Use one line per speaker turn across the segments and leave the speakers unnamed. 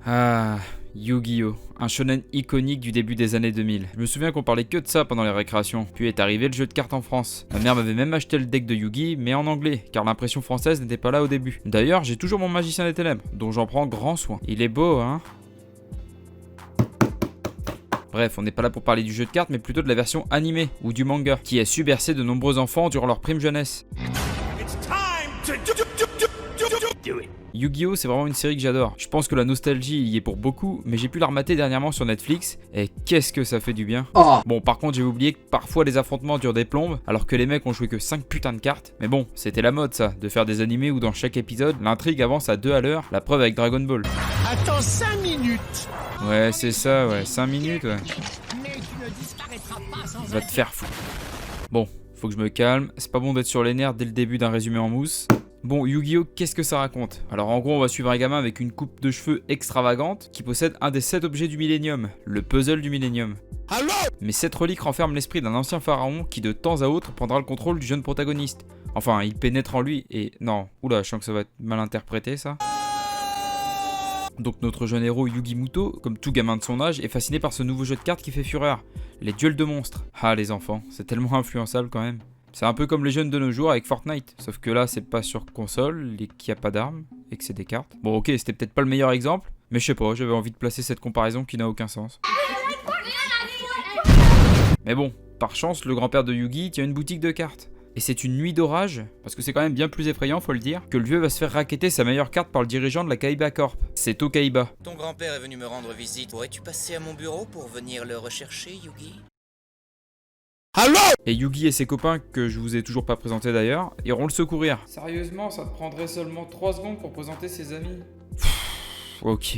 Ah, Yu-Gi-Oh! Un shonen iconique du début des années 2000. Je me souviens qu'on parlait que de ça pendant les récréations. Puis est arrivé le jeu de cartes en France. Ma mère m'avait même acheté le deck de Yu-Gi, mais en anglais, car l'impression française n'était pas là au début. D'ailleurs, j'ai toujours mon magicien des ténèbres, dont j'en prends grand soin. Il est beau, hein? Bref, on n'est pas là pour parler du jeu de cartes, mais plutôt de la version animée, ou du manga, qui a su bercer de nombreux enfants durant leur prime jeunesse. Yu-Gi-Oh! C'est vraiment une série que j'adore. Je pense que la nostalgie y est pour beaucoup, mais j'ai pu la remater dernièrement sur Netflix, et qu'est-ce que ça fait du bien. Bon, par contre, j'ai oublié que parfois les affrontements durent des plombes, alors que les mecs ont joué que 5 putains de cartes. Mais bon, c'était la mode ça, de faire des animés où dans chaque épisode, l'intrigue avance à 2 à l'heure, la preuve avec Dragon Ball.
Attends 5 minutes.
Ouais, c'est ça, ouais, 5 minutes, ouais.
Mais tu ne disparaîtras pas sans
Va te faire foutre. Bon, faut que je me calme, c'est pas bon d'être sur les nerfs dès le début d'un résumé en mousse. Bon, Yu-Gi-Oh! Qu'est-ce que ça raconte? Alors en gros, on va suivre un gamin avec une coupe de cheveux extravagante qui possède un des 7 objets du millénium, le puzzle du millénium.
Allô?
Mais cette relique renferme l'esprit d'un ancien pharaon qui de temps à autre prendra le contrôle du jeune protagoniste. Enfin, il pénètre en lui et... Non, oula, je sens que ça va être mal interprété ça. Donc notre jeune héros Yugi Muto, comme tout gamin de son âge, est fasciné par ce nouveau jeu de cartes qui fait fureur, les duels de monstres. Ah les enfants, c'est tellement influençable quand même. C'est un peu comme les jeunes de nos jours avec Fortnite, sauf que là c'est pas sur console et qu'il n'y a pas d'armes et que c'est des cartes. Bon ok, c'était peut-être pas le meilleur exemple, mais je sais pas, j'avais envie de placer cette comparaison qui n'a aucun sens. Mais bon, par chance, le grand-père de Yugi tient une boutique de cartes. Et c'est une nuit d'orage, parce que c'est quand même bien plus effrayant, faut le dire, que le vieux va se faire racketter sa meilleure carte par le dirigeant de la Kaiba Corp. C'est Tokaiba.
Ton grand-père est venu me rendre visite. Pourrais-tu passer à mon bureau pour venir le rechercher, Yugi?
Allô?
Et Yugi et ses copains, que je vous ai toujours pas présentés d'ailleurs, iront le secourir. Sérieusement, ça te prendrait seulement 3 secondes pour présenter ses amis? Ok.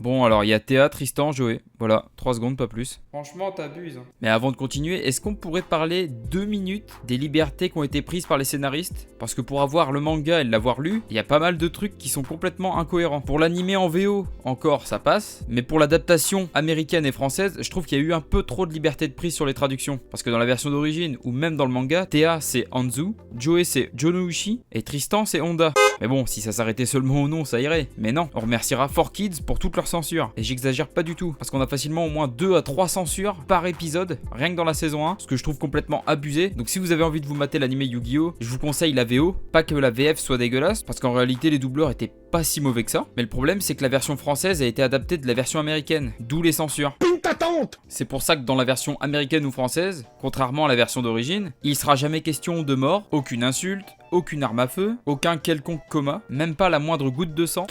Bon, alors il y a Théa, Tristan, Joey. Voilà, 3 secondes, pas plus. Franchement, t'abuses. Mais avant de continuer, est-ce qu'on pourrait parler 2 minutes des libertés qui ont été prises par les scénaristes? Parce que pour avoir le manga et l'avoir lu, il y a pas mal de trucs qui sont complètement incohérents. Pour l'animé en VO, encore, ça passe. Mais pour l'adaptation américaine et française, je trouve qu'il y a eu un peu trop de liberté de prise sur les traductions. Parce que dans la version d'origine, ou même dans le manga, Théa c'est Hanzu, Joey c'est Jonouchi, et Tristan c'est Honda. Mais bon, si ça s'arrêtait seulement au nom, ça irait. Mais non, on remerciera 4Kids pour toute leur censure. Et j'exagère pas du tout, parce qu'on a facilement au moins 2 à 3 censures par épisode, rien que dans la saison 1, ce que je trouve complètement abusé. Donc si vous avez envie de vous mater l'animé Yu-Gi-Oh!, je vous conseille la VO, pas que la VF soit dégueulasse, parce qu'en réalité les doubleurs étaient pas si mauvais que ça. Mais le problème c'est que la version française a été adaptée de la version américaine, d'où les censures.
Ta tante.
C'est pour ça que dans la version américaine ou française, contrairement à la version d'origine, il sera jamais question de mort, aucune insulte, aucune arme à feu, aucun quelconque coma, même pas la moindre goutte de sang.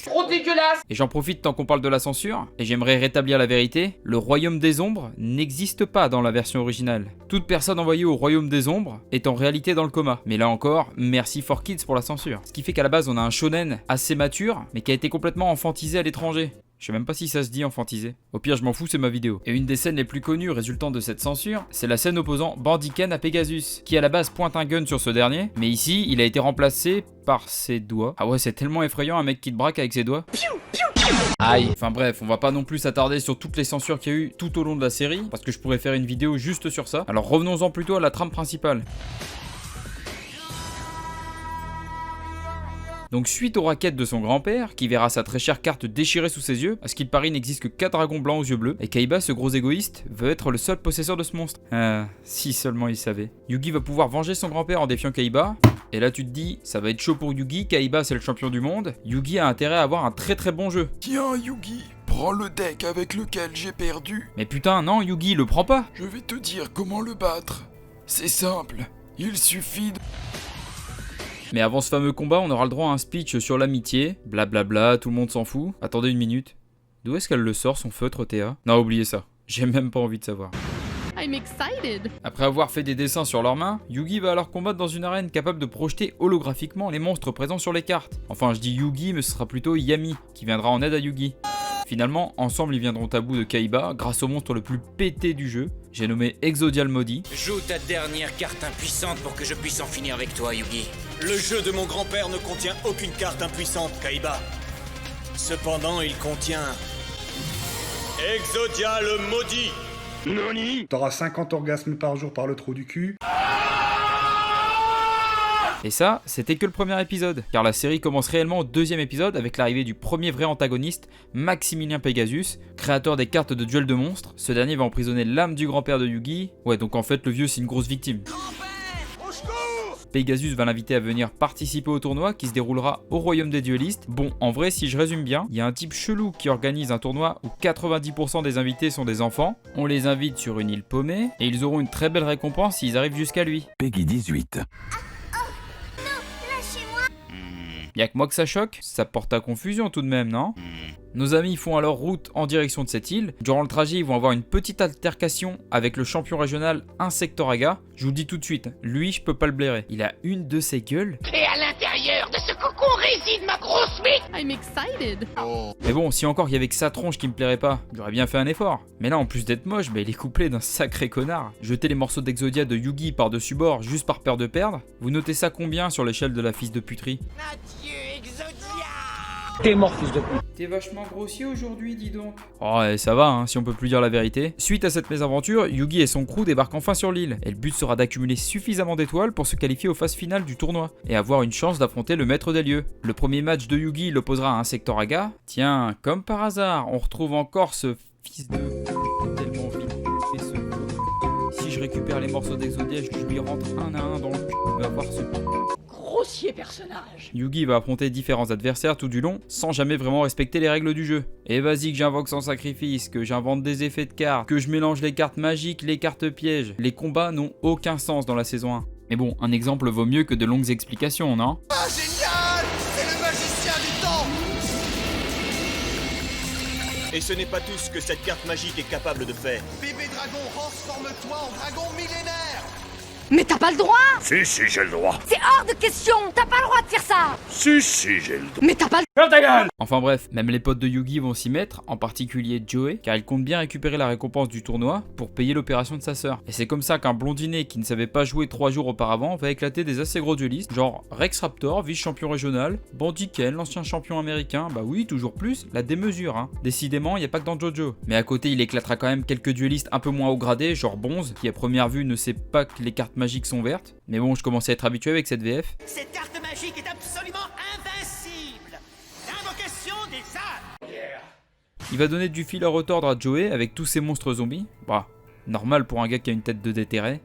Trop dégueulasse.
Et j'en profite tant qu'on parle de la censure, et j'aimerais rétablir la vérité, le royaume des ombres n'existe pas dans la version originale. Toute personne envoyée au royaume des ombres est en réalité dans le coma. Mais là encore, merci 4Kids pour la censure. Ce qui fait qu'à la base on a un shonen assez mature, mais qui a été complètement enfantisé à l'étranger. Je sais même pas si ça se dit enfantisé. Au pire, je m'en fous, c'est ma vidéo. Et une des scènes les plus connues résultant de cette censure, c'est la scène opposant Bandiken à Pegasus, qui à la base pointe un gun sur ce dernier, mais ici, il a été remplacé par ses doigts. Ah ouais, c'est tellement effrayant un mec qui te braque avec ses doigts. Aïe. Enfin bref, on va pas non plus s'attarder sur toutes les censures qu'il y a eu tout au long de la série, parce que je pourrais faire une vidéo juste sur ça. Alors revenons-en plutôt à la trame principale. Donc suite aux raquettes de son grand-père, qui verra sa très chère carte déchirée sous ses yeux, à ce qu'il paraît il n'existe que 4 dragons blancs aux yeux bleus, et Kaiba, ce gros égoïste, veut être le seul possesseur de ce monstre. Ah, si seulement il savait. Yugi va pouvoir venger son grand-père en défiant Kaiba, et là tu te dis, ça va être chaud pour Yugi, Kaiba c'est le champion du monde, Yugi a intérêt à avoir un très très bon jeu.
Tiens, Yugi, prends le deck avec lequel j'ai perdu.
Mais putain, non Yugi, le prends pas.
Je vais te dire comment le battre. C'est simple, il suffit de...
Mais avant ce fameux combat, on aura le droit à un speech sur l'amitié, blablabla, tout le monde s'en fout. Attendez une minute. D'où est-ce qu'elle le sort, son feutre, Théa? Non, oubliez ça. J'ai même pas envie de savoir.
I'm excited.
Après avoir fait des dessins sur leurs mains, Yugi va alors combattre dans une arène capable de projeter holographiquement les monstres présents sur les cartes. Enfin, je dis Yugi, mais ce sera plutôt Yami, qui viendra en aide à Yugi. Finalement, ensemble, ils viendront à bout de Kaiba grâce au monstre le plus pété du jeu. J'ai nommé Exodial Maudit.
Joue ta dernière carte impuissante pour que je puisse en finir avec toi, Yugi.
Le jeu de mon grand-père ne contient aucune carte impuissante, Kaiba. Cependant, il contient... Exodia le maudit.
T'auras 50 orgasmes par jour par le trou du cul.
Et ça, c'était que le premier épisode, car la série commence réellement au deuxième épisode avec l'arrivée du premier vrai antagoniste, Maximilien Pegasus, créateur des cartes de duel de monstres. Ce dernier va emprisonner l'âme du grand-père de Yugi. Ouais, donc en fait le vieux c'est une grosse victime. Pegasus va l'inviter à venir participer au tournoi qui se déroulera au royaume des duellistes. Bon, en vrai, si je résume bien, il y a un type chelou qui organise un tournoi où 90% des invités sont des enfants. On les invite sur une île paumée et ils auront une très belle récompense s'ils arrivent jusqu'à lui.
Peggy 18.
Y'a que moi que ça choque? Ça porte à confusion tout de même, non? Nos amis font alors route en direction de cette île. Durant le trajet, ils vont avoir une petite altercation avec le champion régional Insectoraga. Je vous le dis tout de suite, lui, je peux pas le blairer. Il a une de ses gueules.
Et à l'intérieur de ce cocon réside ma grosse bite.
I'm excited.
Mais bon, si encore il y avait que sa tronche qui me plairait pas, j'aurais bien fait un effort. Mais là, en plus d'être moche, il est couplé d'un sacré connard. Jeter les morceaux d'Exodia de Yugi par-dessus bord juste par peur de perdre. Vous notez ça combien sur l'échelle de la fils de puterie?
Adieu, Exodia. T'es mort, fils de pute.
T'es vachement grossier aujourd'hui, dis donc. Oh, ça va, hein, si on peut plus dire la vérité. Suite à cette mésaventure, Yugi et son crew débarquent enfin sur l'île. Et le but sera d'accumuler suffisamment d'étoiles pour se qualifier aux phases finales du tournoi. Et avoir une chance d'affronter le maître des lieux. Le premier match de Yugi l'opposera à Insectoraga. Tiens, comme par hasard, on retrouve encore ce fils de... tellement vite fait ce... Si je récupère les morceaux d'Exodia, je lui rentre un à un dans le cul. Il va voir ce...
Grossier personnage.
Yugi va affronter différents adversaires tout du long, sans jamais vraiment respecter les règles du jeu. Et vas-y que j'invoque sans sacrifice, que j'invente des effets de cartes, que je mélange les cartes magiques, les cartes pièges. Les combats n'ont aucun sens dans la saison 1. Mais bon, un exemple vaut mieux que de longues explications, non?
Ah, génial. C'est le magicien du temps.
Et ce n'est pas tout ce que cette carte magique est capable de faire.
Bébé dragon, transforme-toi en dragon millénaire.
Mais t'as pas le droit!
Si, j'ai le droit.
C'est hors de question! T'as pas le droit de faire ça!
Si, j'ai le droit.
Mais t'as pas le...
Enfin bref, même les potes de Yugi vont s'y mettre, en particulier Joey, car il compte bien récupérer la récompense du tournoi pour payer l'opération de sa sœur. Et c'est comme ça qu'un blondinet qui ne savait pas jouer 3 jours auparavant va éclater des assez gros duellistes, genre Rex Raptor, vice-champion régional, Bandit Ken, l'ancien champion américain, bah oui, toujours plus, la démesure, hein. Décidément, y a pas que dans Jojo. Mais à côté, il éclatera quand même quelques duellistes un peu moins haut gradés, genre Bonze, qui à première vue ne sait pas que les cartes magiques sont vertes. Mais bon, je commençais à être habitué avec cette VF.
Cette carte magique est absolument invincible. L'invocation des âmes.
Il va donner du fil à retordre à Joey avec tous ces monstres zombies. Bah, normal pour un gars qui a une tête de déterré.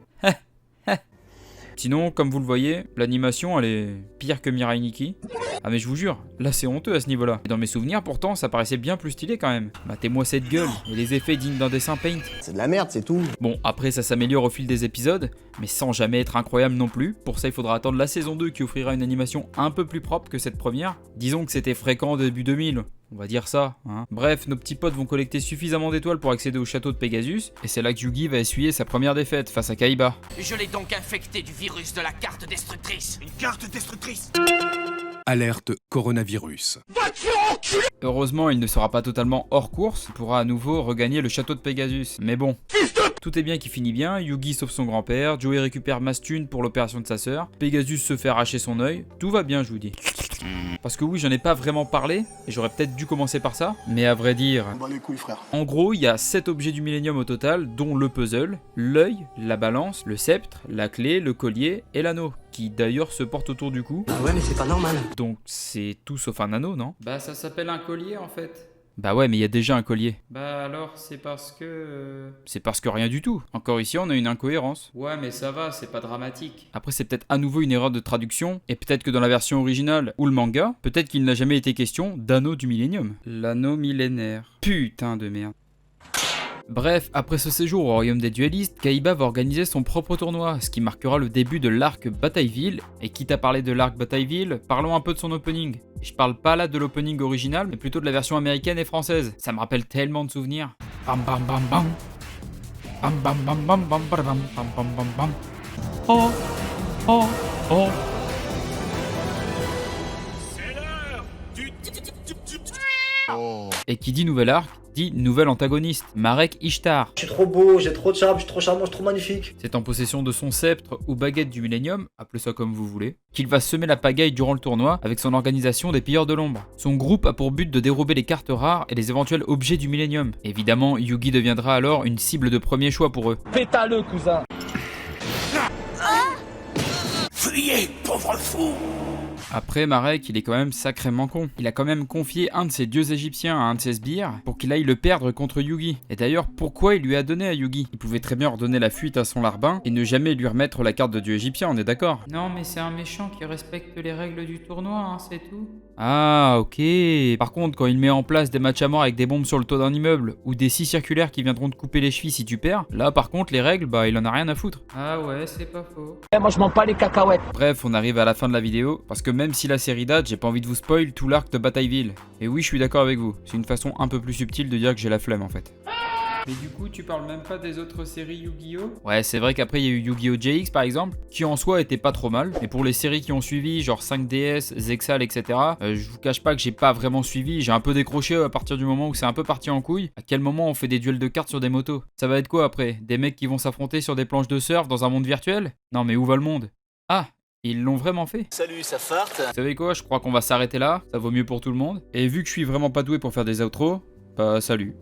Sinon, comme vous le voyez, l'animation elle est pire que Mirai Nikki. Ah mais je vous jure, là c'est honteux à ce niveau-là. Et dans mes souvenirs pourtant, ça paraissait bien plus stylé quand même. Matez-moi cette gueule et les effets dignes d'un dessin Paint.
C'est de la merde, c'est tout.
Bon, après ça s'améliore au fil des épisodes, mais sans jamais être incroyable non plus. Pour ça, il faudra attendre la saison 2 qui offrira une animation un peu plus propre que cette première. Disons que c'était fréquent début 2000. On va dire ça, hein. Bref, nos petits potes vont collecter suffisamment d'étoiles pour accéder au château de Pegasus, et c'est là que Yugi va essuyer sa première défaite face à Kaiba.
Je l'ai donc infecté du virus de la carte destructrice.
Une carte destructrice.
Alerte coronavirus.
Heureusement, il ne sera pas totalement hors course, il pourra à nouveau regagner le château de Pegasus. Mais bon, tout est bien qui finit bien, Yugi sauve son grand-père, Joey récupère Mastune pour l'opération de sa sœur, Pegasus se fait arracher son œil, tout va bien je vous dis. Parce que oui, j'en ai pas vraiment parlé, et j'aurais peut-être dû commencer par ça, mais à vrai dire...
Bah les couilles, frère.
En gros, il y a 7 objets du Millennium au total, dont le puzzle, l'œil, la balance, le sceptre, la clé, le collier et l'anneau, qui d'ailleurs se porte autour du cou.
Ah ouais, mais c'est pas normal.
Donc c'est tout sauf un anneau, non? Bah ça s'appelle un collier en fait. Bah ouais, mais il y a déjà un collier. Bah alors, c'est parce que... C'est parce que rien du tout. Encore ici, on a une incohérence. Ouais, mais ça va, c'est pas dramatique. Après, c'est peut-être à nouveau une erreur de traduction, et peut-être que dans la version originale ou le manga, peut-être qu'il n'a jamais été question d'anneau du Millennium. L'anneau millénaire. Putain de merde. Bref, après ce séjour au royaume des duellistes, Kaiba va organiser son propre tournoi, ce qui marquera le début de l'arc Batailleville, et quitte à parler de l'arc Batailleville, parlons un peu de son opening. Je parle pas là de l'opening original, mais plutôt de la version américaine et française. Ça me rappelle tellement de souvenirs. Bam bam bam bam. Bam bam bam bam bam bam bam bam bam bam. Oh oh oh.
C'est l'heure du...
Et qui dit nouvel arc, dit nouvel antagoniste, Marek Ishtar.
Je suis trop beau, j'ai trop de charme, je suis trop charmant, je suis trop magnifique.
C'est en possession de son sceptre ou baguette du Millennium, appelez ça comme vous voulez, qu'il va semer la pagaille durant le tournoi avec son organisation des pilleurs de l'ombre. Son groupe a pour but de dérober les cartes rares et les éventuels objets du Millennium. Évidemment, Yugi deviendra alors une cible de premier choix pour eux.
Pétale, cousin.
Fuyez, pauvre fou!
Après, Marek, il est quand même sacrément con. Il a quand même confié un de ses dieux égyptiens à un de ses sbires pour qu'il aille le perdre contre Yugi. Et d'ailleurs, pourquoi il lui a donné à Yugi? Il pouvait très bien ordonner la fuite à son larbin et ne jamais lui remettre la carte de dieu égyptien, on est d'accord? Non, mais c'est un méchant qui respecte les règles du tournoi, hein, c'est tout. Ah, ok. Par contre, quand il met en place des matchs à mort avec des bombes sur le toit d'un immeuble ou des scies circulaires qui viendront te couper les chevilles si tu perds, là par contre, les règles, bah il en a rien à foutre. Ah ouais, c'est pas faux.
Moi je m'en pas les cacahuètes.
Bref, on arrive à la fin de la vidéo, parce que même si la série date, j'ai pas envie de vous spoil tout l'arc de Batailleville. Et oui, je suis d'accord avec vous, c'est une façon un peu plus subtile de dire que j'ai la flemme en fait. Mais du coup, tu parles même pas des autres séries Yu-Gi-Oh? Ouais, c'est vrai qu'après, il y a eu Yu-Gi-Oh! JX par exemple, qui en soi était pas trop mal. Mais pour les séries qui ont suivi, genre 5DS, Zexal, etc., je vous cache pas que j'ai pas vraiment suivi. J'ai un peu décroché à partir du moment où c'est un peu parti en couille. À quel moment on fait des duels de cartes sur des motos? Ça va être quoi après? Des mecs qui vont s'affronter sur des planches de surf dans un monde virtuel? Non mais où va le monde? Ah, ils l'ont vraiment fait.
Salut, ça farte.
Vous savez quoi? Je crois qu'on va s'arrêter là. Ça vaut mieux pour tout le monde. Et vu que je suis vraiment pas doué pour faire des outros, bah salut.